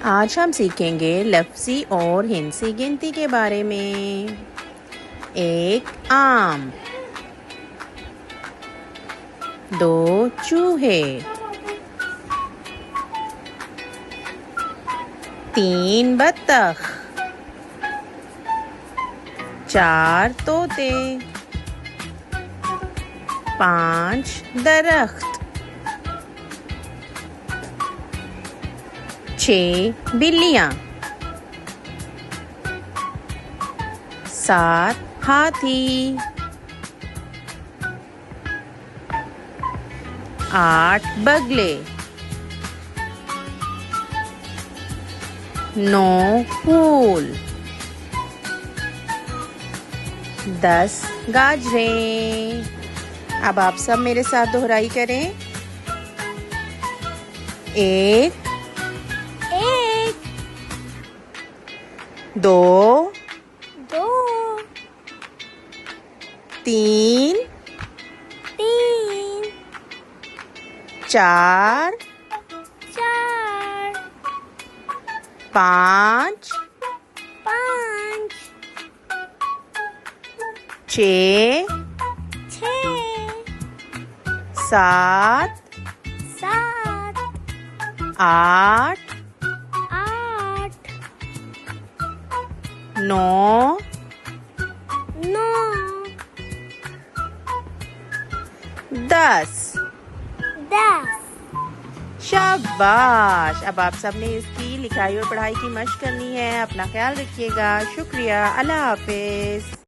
आज हम सीखेंगे लफ्ज़ी और हिंसी गिनती के बारे में। एक आम, दो चूहे, तीन बत्तख, चार तोते, पांच दरख्त, 6 बिल्लियाँ, 7 हाथी, 8 बगले, 9 फूल, 10 गाजरें। अब आप सब मेरे साथ दोहराई करें। एक, दो, तीन, चार, पाँच, छः, सात, आठ, नौ, दस। शाबाश। अब आप सबने इसकी लिखाई और पढ़ाई की मशक करनी है। अपना ख्याल रखिएगा। शुक्रिया। अल्लाह हाफिज।